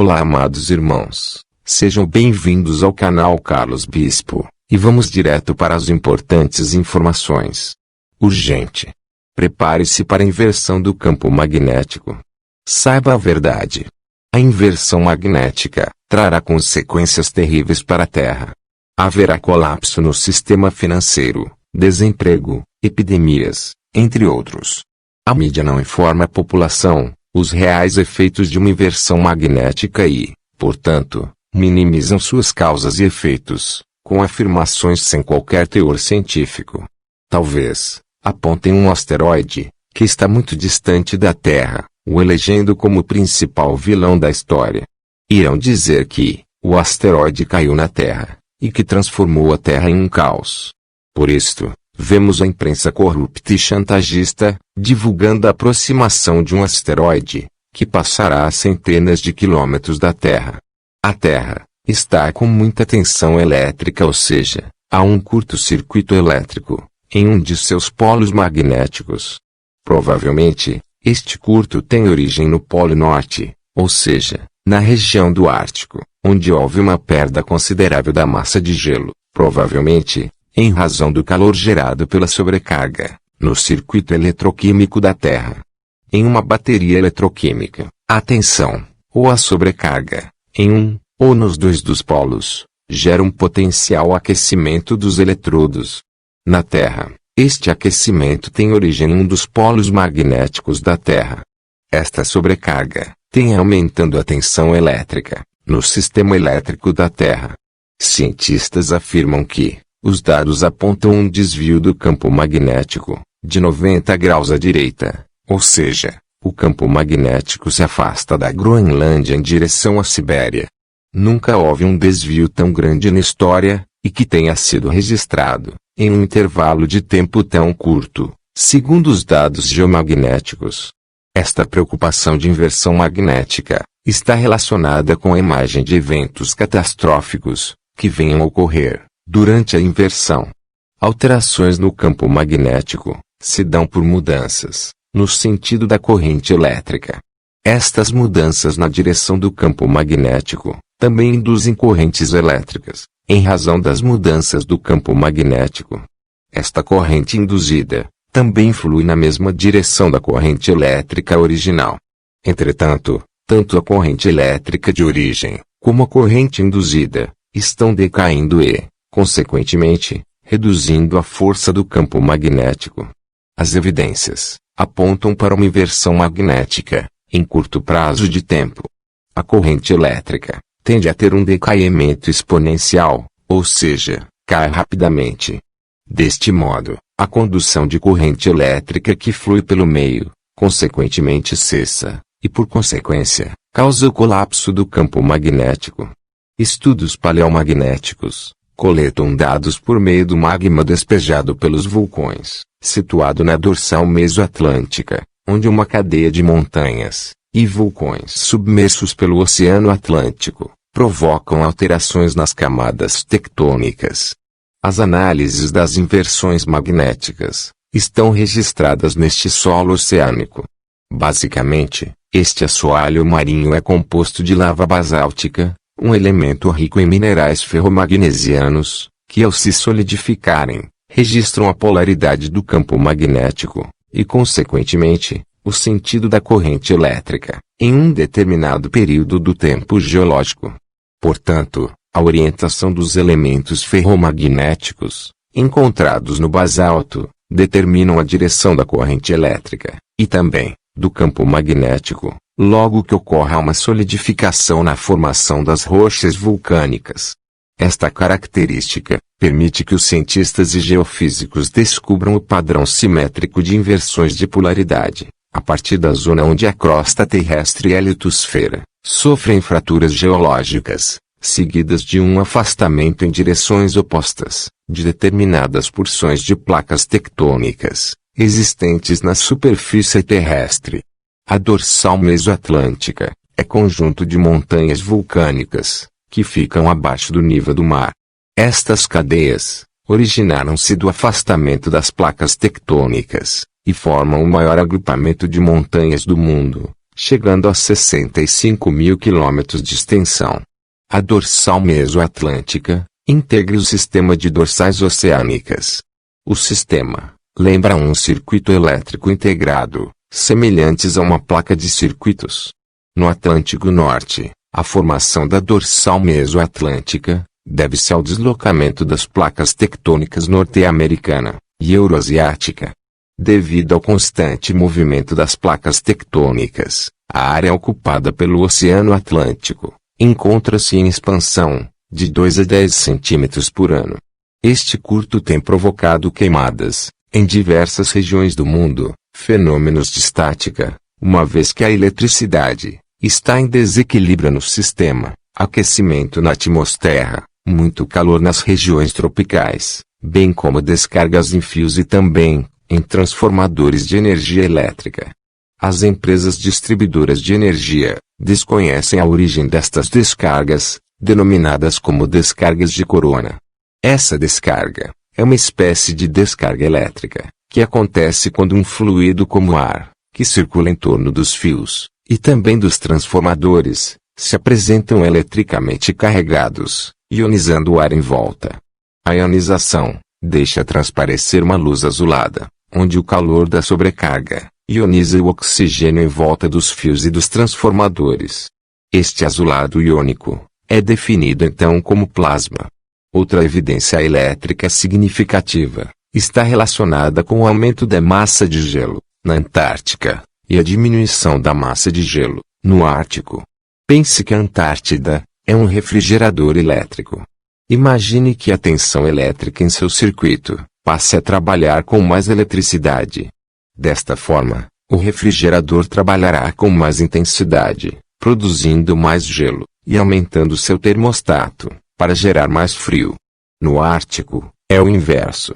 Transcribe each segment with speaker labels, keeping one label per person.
Speaker 1: Olá, amados irmãos, sejam bem-vindos ao canal Carlos Bispo, e vamos direto para as importantes informações. Urgente! Prepare-se para a inversão do campo magnético. Saiba a verdade. A inversão magnética trará consequências terríveis para a Terra. Haverá colapso no sistema financeiro, desemprego, epidemias, entre outros. A mídia não informa a população os reais efeitos de uma inversão magnética e, portanto, minimizam suas causas e efeitos, com afirmações sem qualquer teor científico. Talvez apontem um asteroide, que está muito distante da Terra, o elegendo como principal vilão da história. Irão dizer que o asteroide caiu na Terra, e que transformou a Terra em um caos. Por isto, vemos a imprensa corrupta e chantagista divulgando a aproximação de um asteroide, que passará a centenas de quilômetros da Terra. A Terra está com muita tensão elétrica, ou seja, há um curto-circuito elétrico em um de seus polos magnéticos. Provavelmente, este curto tem origem no Polo Norte, ou seja, na região do Ártico, onde houve uma perda considerável da massa de gelo, provavelmente em razão do calor gerado pela sobrecarga no circuito eletroquímico da Terra. Em uma bateria eletroquímica, a tensão, ou a sobrecarga, em um, ou nos dois dos polos, gera um potencial aquecimento dos eletrodos. Na Terra, este aquecimento tem origem em um dos polos magnéticos da Terra. Esta sobrecarga tem aumentando a tensão elétrica no sistema elétrico da Terra. Cientistas afirmam que os dados apontam um desvio do campo magnético de 90 graus à direita, ou seja, o campo magnético se afasta da Groenlândia em direção à Sibéria. Nunca houve um desvio tão grande na história, e que tenha sido registrado em um intervalo de tempo tão curto, segundo os dados geomagnéticos. Esta preocupação de inversão magnética está relacionada com a imagem de eventos catastróficos que venham a ocorrer durante a inversão. Alterações no campo magnético se dão por mudanças no sentido da corrente elétrica. Estas mudanças na direção do campo magnético também induzem correntes elétricas, em razão das mudanças do campo magnético. Esta corrente induzida também flui na mesma direção da corrente elétrica original. Entretanto, tanto a corrente elétrica de origem, como a corrente induzida, estão decaindo e, consequentemente, reduzindo a força do campo magnético. As evidências apontam para uma inversão magnética, em curto prazo de tempo. A corrente elétrica tende a ter um decaimento exponencial, ou seja, cai rapidamente. Deste modo, a condução de corrente elétrica que flui pelo meio, consequentemente cessa, e por consequência, causa o colapso do campo magnético. Estudos paleomagnéticos coletam dados por meio do magma despejado pelos vulcões, situado na dorsal mesoatlântica, onde uma cadeia de montanhas e vulcões submersos pelo Oceano Atlântico provocam alterações nas camadas tectônicas. As análises das inversões magnéticas estão registradas neste solo oceânico. Basicamente, este assoalho marinho é composto de lava basáltica, um elemento rico em minerais ferromagnesianos, que ao se solidificarem, registram a polaridade do campo magnético, e consequentemente, o sentido da corrente elétrica, em um determinado período do tempo geológico. Portanto, a orientação dos elementos ferromagnéticos, encontrados no basalto, determinam a direção da corrente elétrica, e também, do campo magnético, logo que ocorra uma solidificação na formação das rochas vulcânicas. Esta característica permite que os cientistas e geofísicos descubram o padrão simétrico de inversões de polaridade, a partir da zona onde a crosta terrestre e a litosfera sofrem fraturas geológicas, seguidas de um afastamento em direções opostas, de determinadas porções de placas tectônicas existentes na superfície terrestre. A dorsal mesoatlântica é conjunto de montanhas vulcânicas, que ficam abaixo do nível do mar. Estas cadeias originaram-se do afastamento das placas tectônicas, e formam o maior agrupamento de montanhas do mundo, chegando a 65 mil quilômetros de extensão. A dorsal mesoatlântica integra o sistema de dorsais oceânicas. O sistema lembra um circuito elétrico integrado, semelhantes a uma placa de circuitos. No Atlântico Norte, a formação da dorsal mesoatlântica deve-se ao deslocamento das placas tectônicas norte-americana e euroasiática. Devido ao constante movimento das placas tectônicas, a área ocupada pelo Oceano Atlântico encontra-se em expansão, de 2 a 10 centímetros por ano. Este curto tem provocado queimadas, em diversas regiões do mundo, fenômenos de estática, uma vez que a eletricidade está em desequilíbrio no sistema, aquecimento na atmosfera, muito calor nas regiões tropicais, bem como descargas em fios e também em transformadores de energia elétrica. As empresas distribuidoras de energia desconhecem a origem destas descargas, denominadas como descargas de corona. Essa descarga é uma espécie de descarga elétrica, que acontece quando um fluido como ar, que circula em torno dos fios, e também dos transformadores, se apresentam eletricamente carregados, ionizando o ar em volta. A ionização deixa transparecer uma luz azulada, onde o calor da sobrecarga ioniza o oxigênio em volta dos fios e dos transformadores. Este azulado iônico é definido então como plasma. Outra evidência elétrica significativa está relacionada com o aumento da massa de gelo na Antártica e a diminuição da massa de gelo no Ártico. Pense que a Antártida é um refrigerador elétrico. Imagine que a tensão elétrica em seu circuito passe a trabalhar com mais eletricidade. Desta forma, o refrigerador trabalhará com mais intensidade, produzindo mais gelo e aumentando seu termostato para gerar mais frio. No Ártico, é o inverso.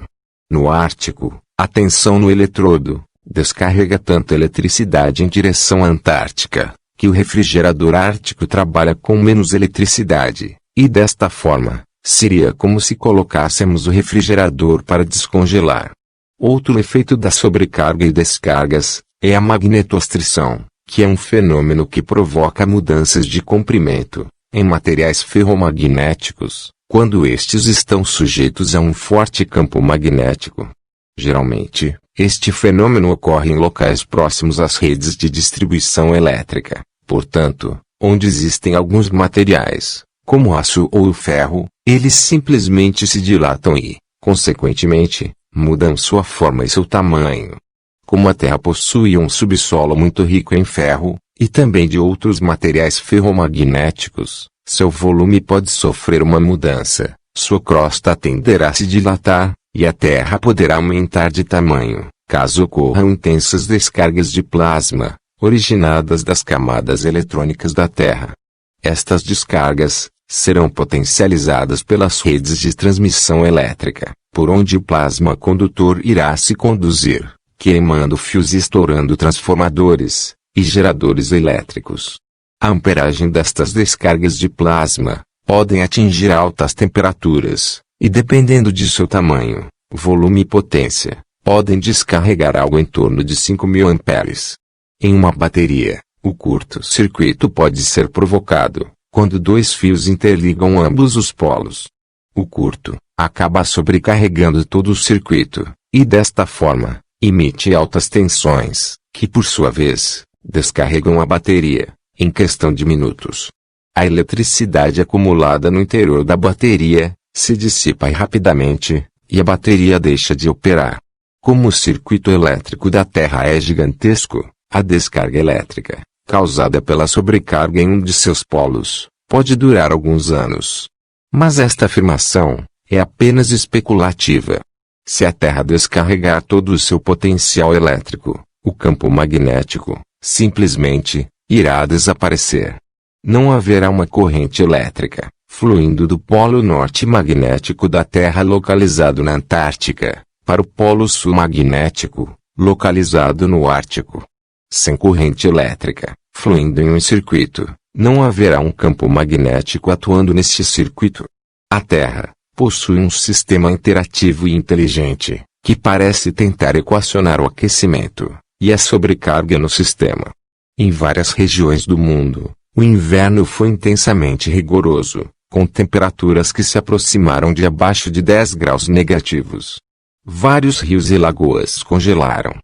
Speaker 1: No Ártico, a tensão no eletrodo descarrega tanta eletricidade em direção à Antártica, que o refrigerador ártico trabalha com menos eletricidade, e desta forma, seria como se colocássemos o refrigerador para descongelar. Outro efeito da sobrecarga e descargas é a magnetostrição, que é um fenômeno que provoca mudanças de comprimento em materiais ferromagnéticos, quando estes estão sujeitos a um forte campo magnético. Geralmente, este fenômeno ocorre em locais próximos às redes de distribuição elétrica, portanto, onde existem alguns materiais, como o aço ou o ferro, eles simplesmente se dilatam e, consequentemente, mudam sua forma e seu tamanho. Como a Terra possui um subsolo muito rico em ferro, e também de outros materiais ferromagnéticos, seu volume pode sofrer uma mudança, sua crosta tenderá a se dilatar, e a Terra poderá aumentar de tamanho, caso ocorram intensas descargas de plasma, originadas das camadas eletrônicas da Terra. Estas descargas serão potencializadas pelas redes de transmissão elétrica, por onde o plasma condutor irá se conduzir, queimando fios e estourando transformadores e geradores elétricos. A amperagem destas descargas de plasma podem atingir altas temperaturas, e dependendo de seu tamanho, volume e potência, podem descarregar algo em torno de 5.000 amperes. Em uma bateria, o curto-circuito pode ser provocado quando dois fios interligam ambos os polos. O curto acaba sobrecarregando todo o circuito, e desta forma, emite altas tensões, que por sua vez, descarregam a bateria, em questão de minutos. A eletricidade acumulada no interior da bateria se dissipa rapidamente, e a bateria deixa de operar. Como o circuito elétrico da Terra é gigantesco, a descarga elétrica, causada pela sobrecarga em um de seus polos, pode durar alguns anos. Mas esta afirmação é apenas especulativa. Se a Terra descarregar todo o seu potencial elétrico, o campo magnético, simplesmente, irá desaparecer. Não haverá uma corrente elétrica fluindo do polo norte magnético da Terra localizado na Antártica, para o polo sul magnético, localizado no Ártico. Sem corrente elétrica fluindo em um circuito, não haverá um campo magnético atuando neste circuito. A Terra possui um sistema interativo e inteligente, que parece tentar equacionar o aquecimento e a sobrecarga no sistema. Em várias regiões do mundo, o inverno foi intensamente rigoroso, com temperaturas que se aproximaram de abaixo de 10 graus negativos. Vários rios e lagoas congelaram.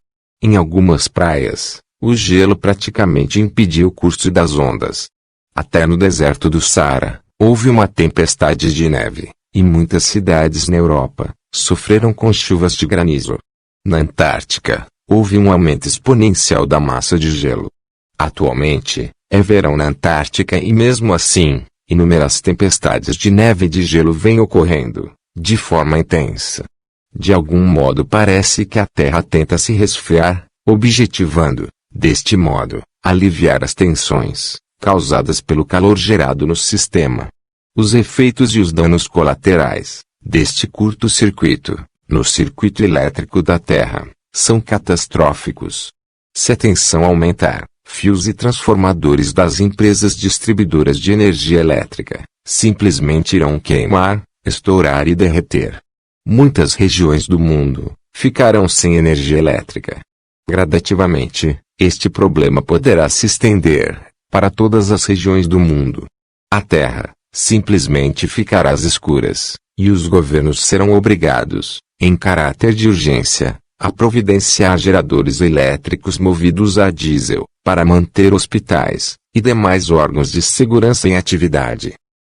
Speaker 1: Em algumas praias, o gelo praticamente impediu o curso das ondas. Até no deserto do Saara, houve uma tempestade de neve, e muitas cidades na Europa sofreram com chuvas de granizo. Na Antártica, houve um aumento exponencial da massa de gelo. Atualmente, é verão na Antártica e mesmo assim, inúmeras tempestades de neve e de gelo vêm ocorrendo, de forma intensa. De algum modo parece que a Terra tenta se resfriar, objetivando, deste modo, aliviar as tensões causadas pelo calor gerado no sistema. Os efeitos e os danos colaterais deste curto-circuito, no circuito elétrico da Terra, são catastróficos. Se a tensão aumentar, fios e transformadores das empresas distribuidoras de energia elétrica simplesmente irão queimar, estourar e derreter. Muitas regiões do mundo ficarão sem energia elétrica. Gradativamente, este problema poderá se estender para todas as regiões do mundo. A Terra simplesmente ficará às escuras, e os governos serão obrigados, em caráter de urgência, a providenciar geradores elétricos movidos a diesel, para manter hospitais e demais órgãos de segurança em atividade.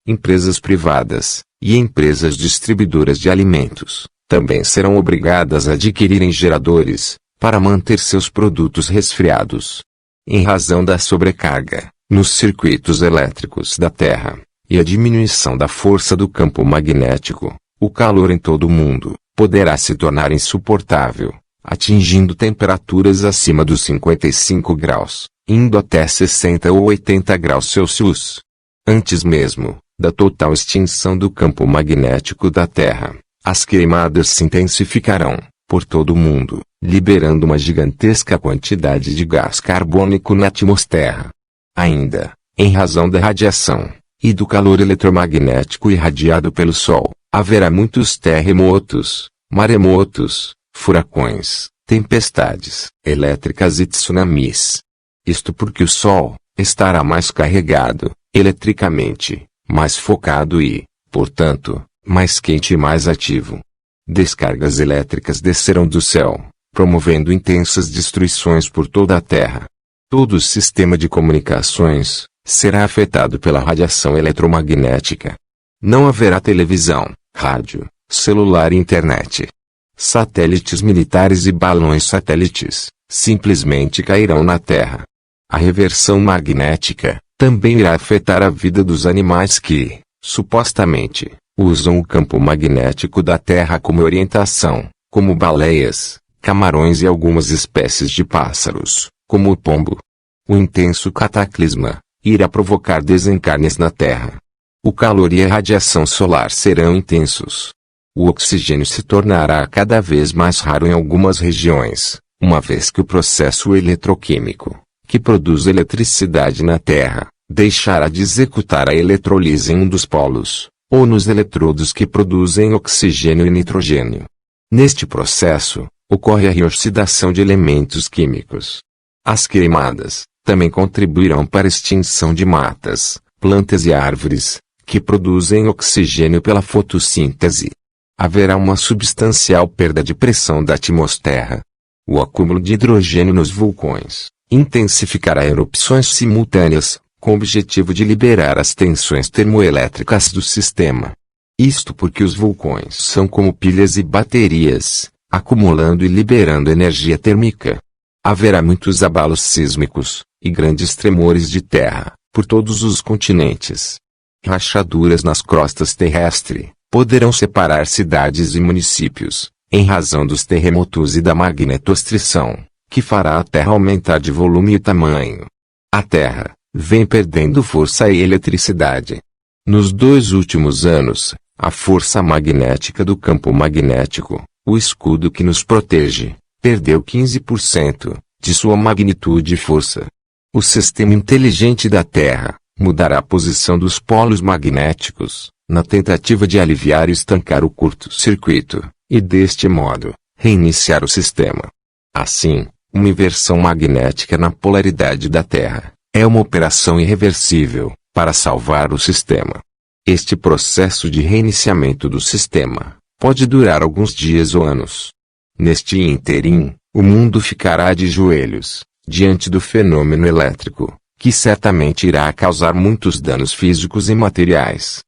Speaker 1: Empresas privadas e empresas distribuidoras de alimentos também serão obrigadas a adquirirem geradores para manter seus produtos resfriados. Em razão da sobrecarga nos circuitos elétricos da Terra e a diminuição da força do campo magnético, o calor em todo o mundo poderá se tornar insuportável, atingindo temperaturas acima dos 55 graus, indo até 60 ou 80 graus Celsius. Antes mesmo da total extinção do campo magnético da Terra, as queimadas se intensificarão por todo o mundo, liberando uma gigantesca quantidade de gás carbônico na atmosfera. Ainda, em razão da radiação e do calor eletromagnético irradiado pelo Sol, haverá muitos terremotos, maremotos, furacões, tempestades elétricas e tsunamis. Isto porque o Sol estará mais carregado, eletricamente, mais focado e, portanto, mais quente e mais ativo. Descargas elétricas descerão do céu, promovendo intensas destruições por toda a Terra. Todo o sistema de comunicações será afetado pela radiação eletromagnética. Não haverá televisão, rádio, celular e internet. Satélites militares e balões satélites simplesmente cairão na Terra. A reversão magnética também irá afetar a vida dos animais que, supostamente, usam o campo magnético da Terra como orientação, como baleias, camarões e algumas espécies de pássaros, como o pombo. O intenso cataclisma irá provocar desencarnes na Terra. O calor e a radiação solar serão intensos. O oxigênio se tornará cada vez mais raro em algumas regiões, uma vez que o processo eletroquímico, que produz eletricidade na Terra, deixará de executar a eletrólise em um dos polos, ou nos eletrodos que produzem oxigênio e nitrogênio. Neste processo, ocorre a reoxidação de elementos químicos. As queimadas também contribuirão para a extinção de matas, plantas e árvores, que produzem oxigênio pela fotossíntese. Haverá uma substancial perda de pressão da atmosfera. O acúmulo de hidrogênio nos vulcões intensificará erupções simultâneas, com o objetivo de liberar as tensões termoelétricas do sistema. Isto porque os vulcões são como pilhas e baterias, acumulando e liberando energia térmica. Haverá muitos abalos sísmicos e grandes tremores de terra por todos os continentes. Rachaduras nas crostas terrestres poderão separar cidades e municípios, em razão dos terremotos e da magnetostrição, que fará a Terra aumentar de volume e tamanho. A Terra vem perdendo força e eletricidade. Nos 2 últimos anos, a força magnética do campo magnético, o escudo que nos protege, perdeu 15% de sua magnitude e força. O sistema inteligente da Terra mudará a posição dos polos magnéticos, na tentativa de aliviar e estancar o curto-circuito, e deste modo, reiniciar o sistema. Assim, Uma inversão magnética na polaridade da Terra é uma operação irreversível para salvar o sistema. Este processo de reiniciamento do sistema pode durar alguns dias ou anos. Neste ínterim, o mundo ficará de joelhos diante do fenômeno elétrico, que certamente irá causar muitos danos físicos e materiais.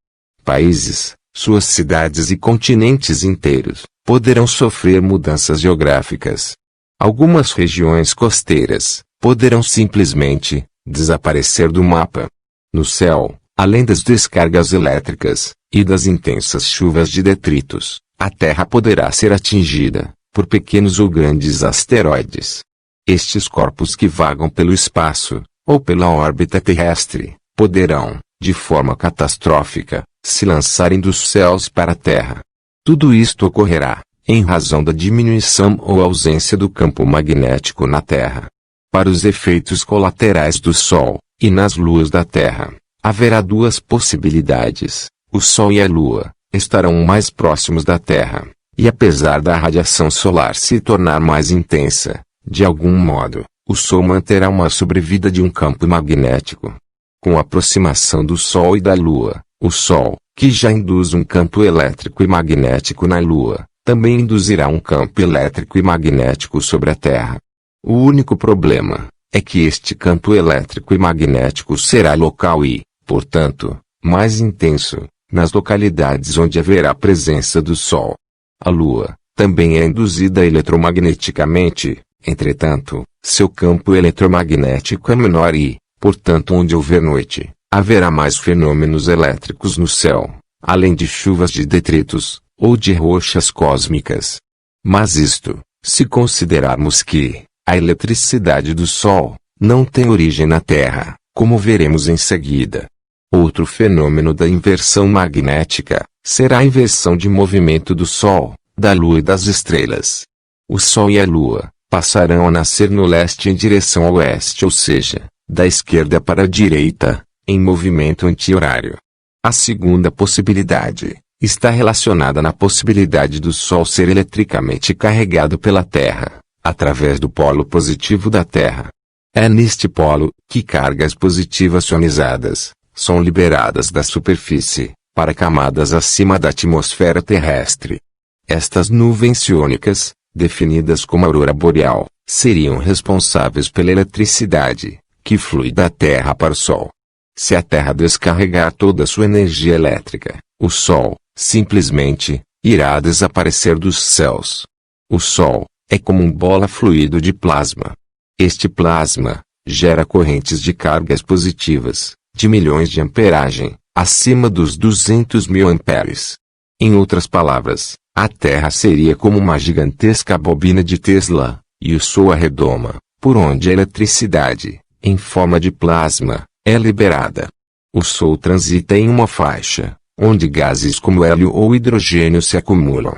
Speaker 1: Países, suas cidades e continentes inteiros poderão sofrer mudanças geográficas. Algumas regiões costeiras poderão simplesmente desaparecer do mapa. No céu, além das descargas elétricas e das intensas chuvas de detritos, a Terra poderá ser atingida por pequenos ou grandes asteroides. Estes corpos que vagam pelo espaço ou pela órbita terrestre poderão, de forma catastrófica, se lançarem dos céus para a Terra. Tudo isto ocorrerá em razão da diminuição ou ausência do campo magnético na Terra. Para os efeitos colaterais do Sol e nas luas da Terra, haverá duas possibilidades. O Sol e a Lua estarão mais próximos da Terra, e apesar da radiação solar se tornar mais intensa, de algum modo, o Sol manterá uma sobrevida de um campo magnético. Com a aproximação do Sol e da Lua, o Sol, que já induz um campo elétrico e magnético na Lua, também induzirá um campo elétrico e magnético sobre a Terra. O único problema é que este campo elétrico e magnético será local e, portanto, mais intenso nas localidades onde haverá a presença do Sol. A Lua também é induzida eletromagneticamente, entretanto, seu campo eletromagnético é menor e, portanto, onde houver noite, haverá mais fenômenos elétricos no céu, além de chuvas de detritos ou de rochas cósmicas. Mas isto, se considerarmos que a eletricidade do Sol não tem origem na Terra, como veremos em seguida. Outro fenômeno da inversão magnética será a inversão de movimento do Sol, da Lua e das estrelas. O Sol e a Lua passarão a nascer no leste em direção ao oeste, ou seja, da esquerda para a direita, em movimento anti-horário. A segunda possibilidade está relacionada na possibilidade do Sol ser eletricamente carregado pela Terra, através do polo positivo da Terra. É neste polo que cargas positivas ionizadas são liberadas da superfície, para camadas acima da atmosfera terrestre. Estas nuvens iônicas, definidas como aurora boreal, seriam responsáveis pela eletricidade, que flui da Terra para o Sol. Se a Terra descarregar toda a sua energia elétrica, o Sol, simplesmente, irá desaparecer dos céus. O Sol é como um bola fluido de plasma. Este plasma gera correntes de cargas positivas, de milhões de amperagem, acima dos 200.000 amperes. Em outras palavras, a Terra seria como uma gigantesca bobina de Tesla, e o Sol a redoma, por onde a eletricidade, em forma de plasma, é liberada. O Sol transita em uma faixa, onde gases como hélio ou hidrogênio se acumulam.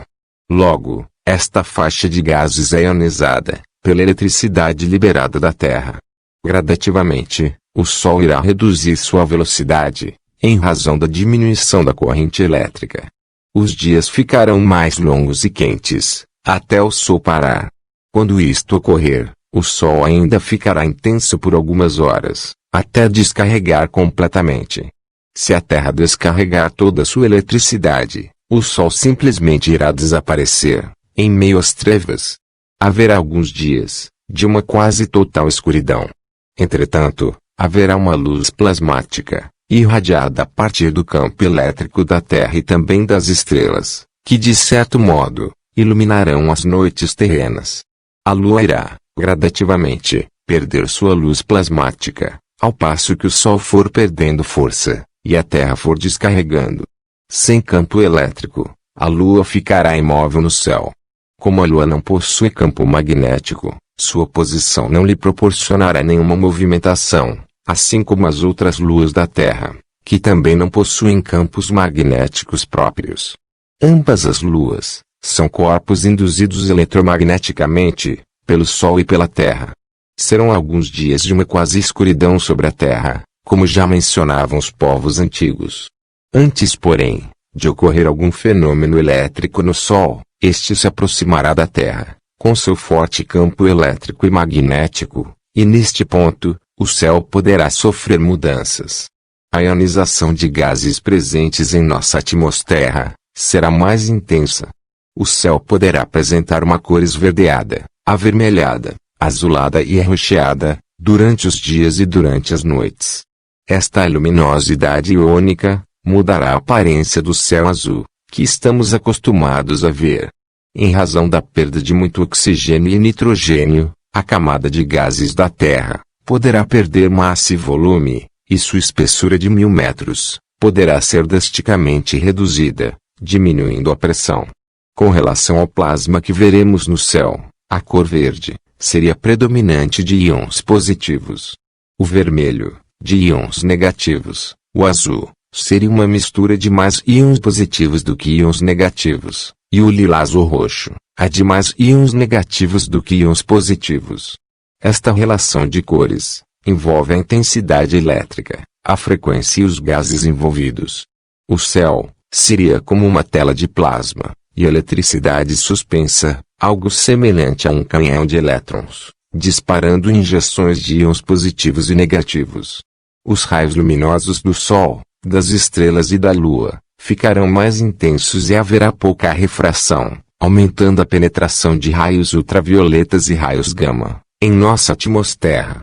Speaker 1: Logo, esta faixa de gases é ionizada pela eletricidade liberada da Terra. Gradativamente, o Sol irá reduzir sua velocidade, em razão da diminuição da corrente elétrica. Os dias ficarão mais longos e quentes, até o Sol parar. Quando isto ocorrer, o Sol ainda ficará intenso por algumas horas, até descarregar completamente. Se a Terra descarregar toda a sua eletricidade, o Sol simplesmente irá desaparecer, em meio às trevas. Haverá alguns dias de uma quase total escuridão. Entretanto, haverá uma luz plasmática, irradiada a partir do campo elétrico da Terra e também das estrelas, que de certo modo, iluminarão as noites terrenas. A Lua irá, gradativamente, perder sua luz plasmática, ao passo que o Sol for perdendo força, e a Terra for descarregando. Sem campo elétrico, a Lua ficará imóvel no céu. Como a Lua não possui campo magnético, sua posição não lhe proporcionará nenhuma movimentação, assim como as outras luas da Terra, que também não possuem campos magnéticos próprios. Ambas as luas são corpos induzidos eletromagneticamente pelo Sol e pela Terra. Serão alguns dias de uma quase escuridão sobre a Terra, como já mencionavam os povos antigos. Antes, porém, de ocorrer algum fenômeno elétrico no Sol, este se aproximará da Terra, com seu forte campo elétrico e magnético, e neste ponto, o céu poderá sofrer mudanças. A ionização de gases presentes em nossa atmosfera será mais intensa. O céu poderá apresentar uma cor esverdeada, avermelhada, azulada e arroxeada, durante os dias e durante as noites. Esta luminosidade iônica mudará a aparência do céu azul, que estamos acostumados a ver. Em razão da perda de muito oxigênio e nitrogênio, a camada de gases da Terra poderá perder massa e volume, e sua espessura de 1000 metros poderá ser drasticamente reduzida, diminuindo a pressão. Com relação ao plasma que veremos no céu, a cor verde seria predominante de íons positivos. O vermelho, de íons negativos. O azul seria uma mistura de mais íons positivos do que íons negativos. E o lilás ou roxo, há de mais íons negativos do que íons positivos. Esta relação de cores envolve a intensidade elétrica, a frequência e os gases envolvidos. O céu seria como uma tela de plasma e eletricidade suspensa, algo semelhante a um canhão de elétrons, disparando injeções de íons positivos e negativos. Os raios luminosos do Sol, das estrelas e da Lua ficarão mais intensos e haverá pouca refração, aumentando a penetração de raios ultravioletas e raios gama em nossa atmosfera.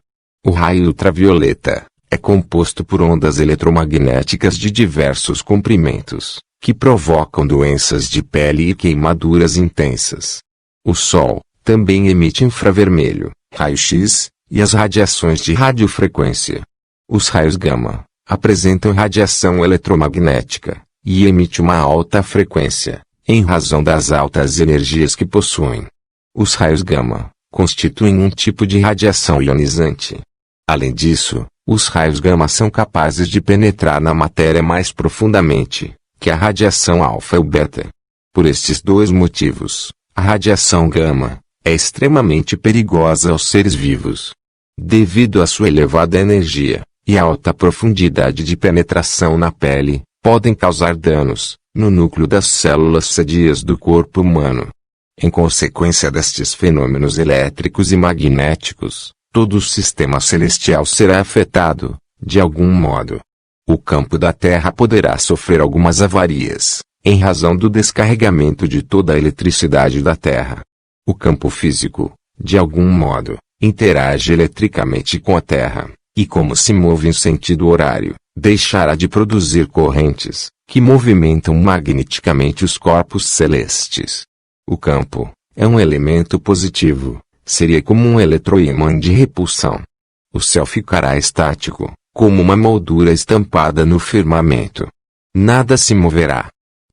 Speaker 1: O raio ultravioleta é composto por ondas eletromagnéticas de diversos comprimentos, que provocam doenças de pele e queimaduras intensas. O Sol também emite infravermelho, raio-x, e as radiações de radiofrequência. Os raios gama apresentam radiação eletromagnética e emite uma alta frequência, em razão das altas energias que possuem. Os raios gama constituem um tipo de radiação ionizante. Além disso, os raios gama são capazes de penetrar na matéria mais profundamente que a radiação alfa ou beta. Por estes dois motivos, a radiação gama é extremamente perigosa aos seres vivos. Devido à sua elevada energia e alta profundidade de penetração na pele, podem causar danos no núcleo das células sadias do corpo humano. Em consequência destes fenômenos elétricos e magnéticos, todo o sistema celestial será afetado, de algum modo. O campo da Terra poderá sofrer algumas avarias, em razão do descarregamento de toda a eletricidade da Terra. O campo físico, de algum modo, interage eletricamente com a Terra, e como se move em sentido horário, deixará de produzir correntes, que movimentam magneticamente os corpos celestes. O campo é um elemento positivo, seria como um eletroímã de repulsão. O céu ficará estático, como uma moldura estampada no firmamento. Nada se moverá.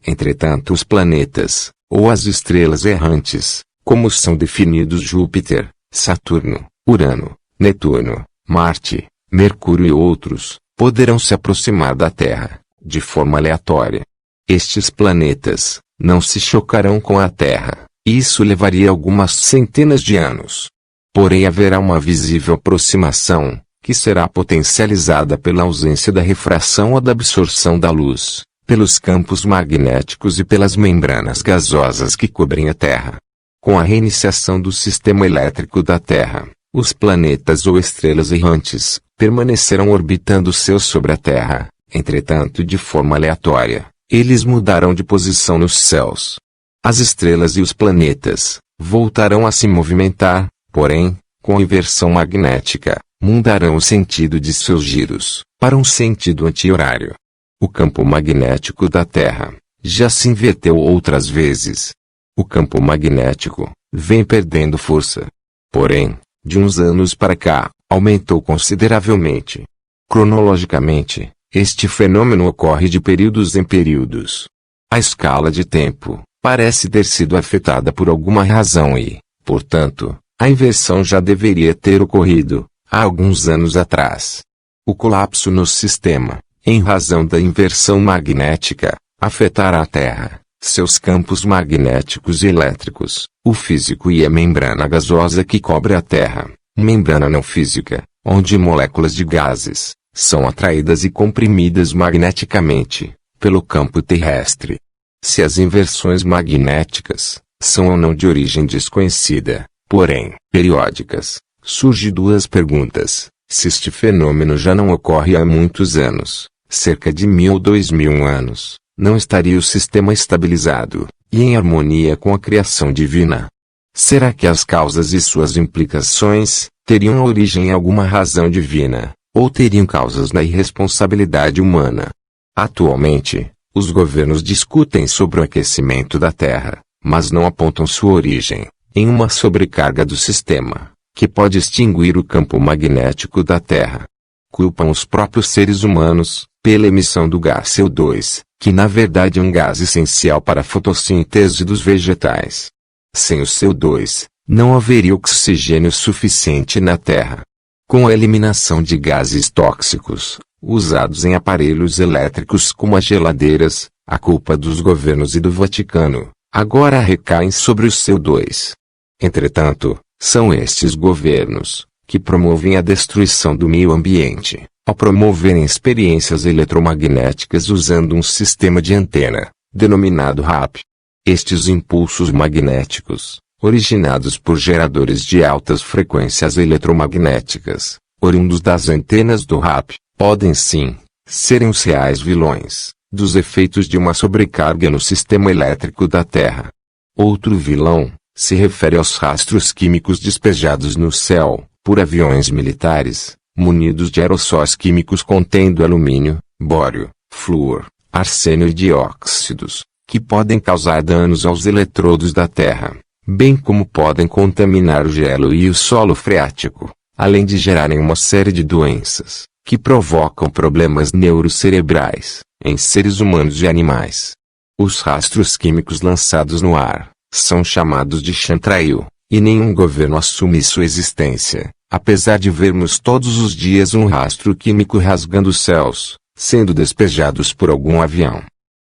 Speaker 1: Entretanto, os planetas, ou as estrelas errantes, como são definidos Júpiter, Saturno, Urano, Netuno, Marte, Mercúrio e outros, poderão se aproximar da Terra, de forma aleatória. Estes planetas não se chocarão com a Terra, e isso levaria algumas centenas de anos. Porém haverá uma visível aproximação, que será potencializada pela ausência da refração ou da absorção da luz, pelos campos magnéticos e pelas membranas gasosas que cobrem a Terra. Com a reiniciação do sistema elétrico da Terra, os planetas ou estrelas errantes permanecerão orbitando sobre a Terra. Entretanto, de forma aleatória, eles mudarão de posição nos céus. As estrelas e os planetas voltarão a se movimentar, porém, com a inversão magnética, mudarão o sentido de seus giros, para um sentido anti-horário. O campo magnético da Terra já se inverteu outras vezes. O campo magnético vem perdendo força. Porém, de uns anos para cá, aumentou consideravelmente. Cronologicamente, este fenômeno ocorre de períodos em períodos. A escala de tempo parece ter sido afetada por alguma razão e, portanto, a inversão já deveria ter ocorrido há alguns anos atrás. O colapso no sistema, em razão da inversão magnética, afetará a Terra, seus campos magnéticos e elétricos, o físico e a membrana gasosa que cobre a Terra, membrana não física, onde moléculas de gases são atraídas e comprimidas magneticamente pelo campo terrestre. Se as inversões magnéticas são ou não de origem desconhecida, porém, periódicas, surgem duas perguntas. Se este fenômeno já não ocorre há muitos anos, cerca de 1000 ou 2000 anos, não estaria o sistema estabilizado, e em harmonia com a criação divina? Será que as causas e suas implicações teriam origem em alguma razão divina, ou teriam causas na irresponsabilidade humana? Atualmente, os governos discutem sobre o aquecimento da Terra, mas não apontam sua origem em uma sobrecarga do sistema, que pode extinguir o campo magnético da Terra. Culpam os próprios seres humanos pela emissão do gás CO2, que na verdade é um gás essencial para a fotossíntese dos vegetais. Sem o CO2, não haveria oxigênio suficiente na Terra. Com a eliminação de gases tóxicos, usados em aparelhos elétricos como as geladeiras, a culpa dos governos e do Vaticano agora recai sobre o CO2. Entretanto, são estes governos que promovem a destruição do meio ambiente, ao promoverem experiências eletromagnéticas usando um sistema de antena, denominado RAP. Estes impulsos magnéticos, originados por geradores de altas frequências eletromagnéticas, oriundos das antenas do RAP, podem sim serem os reais vilões dos efeitos de uma sobrecarga no sistema elétrico da Terra. Outro vilão se refere aos rastros químicos despejados no céu por aviões militares, munidos de aerossóis químicos contendo alumínio, bório, flúor, arsênio e dióxidos, que podem causar danos aos eletrodos da Terra, bem como podem contaminar o gelo e o solo freático, além de gerarem uma série de doenças, que provocam problemas neurocerebrais, em seres humanos e animais. Os rastros químicos lançados no ar são chamados de chemtrail, e nenhum governo assume sua existência, apesar de vermos todos os dias um rastro químico rasgando os céus, sendo despejados por algum avião.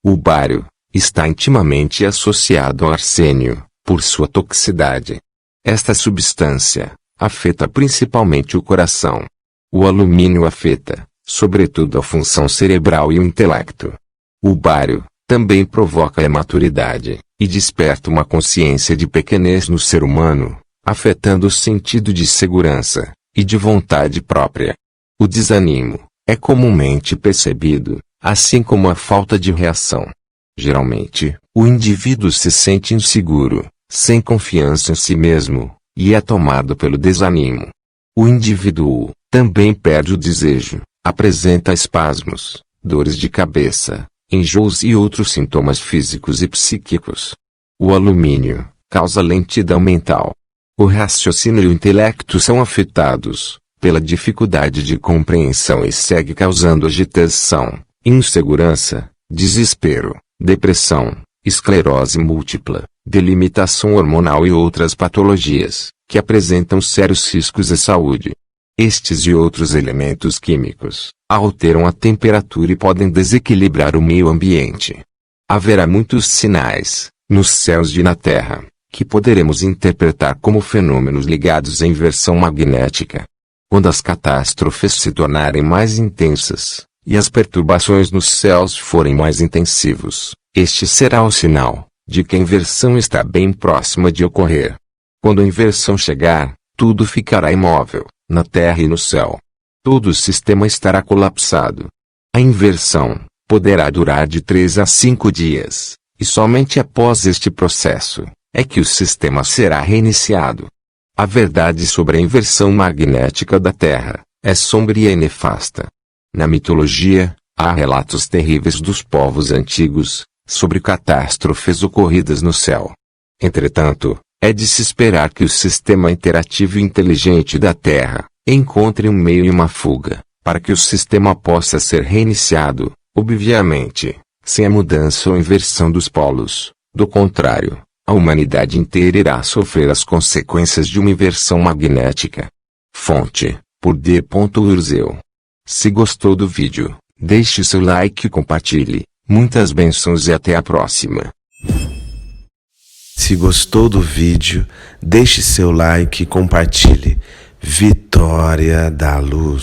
Speaker 1: O bário está intimamente associado ao arsênio, por sua toxicidade. Esta substância afeta principalmente o coração. O alumínio afeta, sobretudo, a função cerebral e o intelecto. O bário também provoca a imaturidade e desperta uma consciência de pequenez no ser humano, afetando o sentido de segurança e de vontade própria. O desânimo é comumente percebido, assim como a falta de reação. Geralmente, o indivíduo se sente inseguro, sem confiança em si mesmo, e é tomado pelo desânimo. O indivíduo também perde o desejo, apresenta espasmos, dores de cabeça, enjoos e outros sintomas físicos e psíquicos. O alumínio causa lentidão mental. O raciocínio e o intelecto são afetados pela dificuldade de compreensão e segue causando agitação, insegurança, desespero, depressão, esclerose múltipla, delimitação hormonal e outras patologias, que apresentam sérios riscos à saúde. Estes e outros elementos químicos alteram a temperatura e podem desequilibrar o meio ambiente. Haverá muitos sinais, nos céus e na Terra, que poderemos interpretar como fenômenos ligados à inversão magnética. Quando as catástrofes se tornarem mais intensas, e as perturbações nos céus forem mais intensivos, este será o sinal de que a inversão está bem próxima de ocorrer. Quando a inversão chegar, tudo ficará imóvel, na Terra e no céu. Todo o sistema estará colapsado. A inversão poderá durar de 3 a 5 dias, e somente após este processo é que o sistema será reiniciado. A verdade sobre a inversão magnética da Terra é sombria e nefasta. Na mitologia, há relatos terríveis dos povos antigos sobre catástrofes ocorridas no céu. Entretanto, é de se esperar que o sistema interativo e inteligente da Terra encontre um meio e uma fuga, para que o sistema possa ser reiniciado, obviamente, sem a mudança ou inversão dos polos. Do contrário, a humanidade inteira irá sofrer as consequências de uma inversão magnética. Fonte, por D. Urzeu. Se gostou do vídeo, deixe seu like e compartilhe. Muitas bênçãos e até a próxima.
Speaker 2: Se gostou do vídeo, deixe seu like e compartilhe. Vitória da Luz.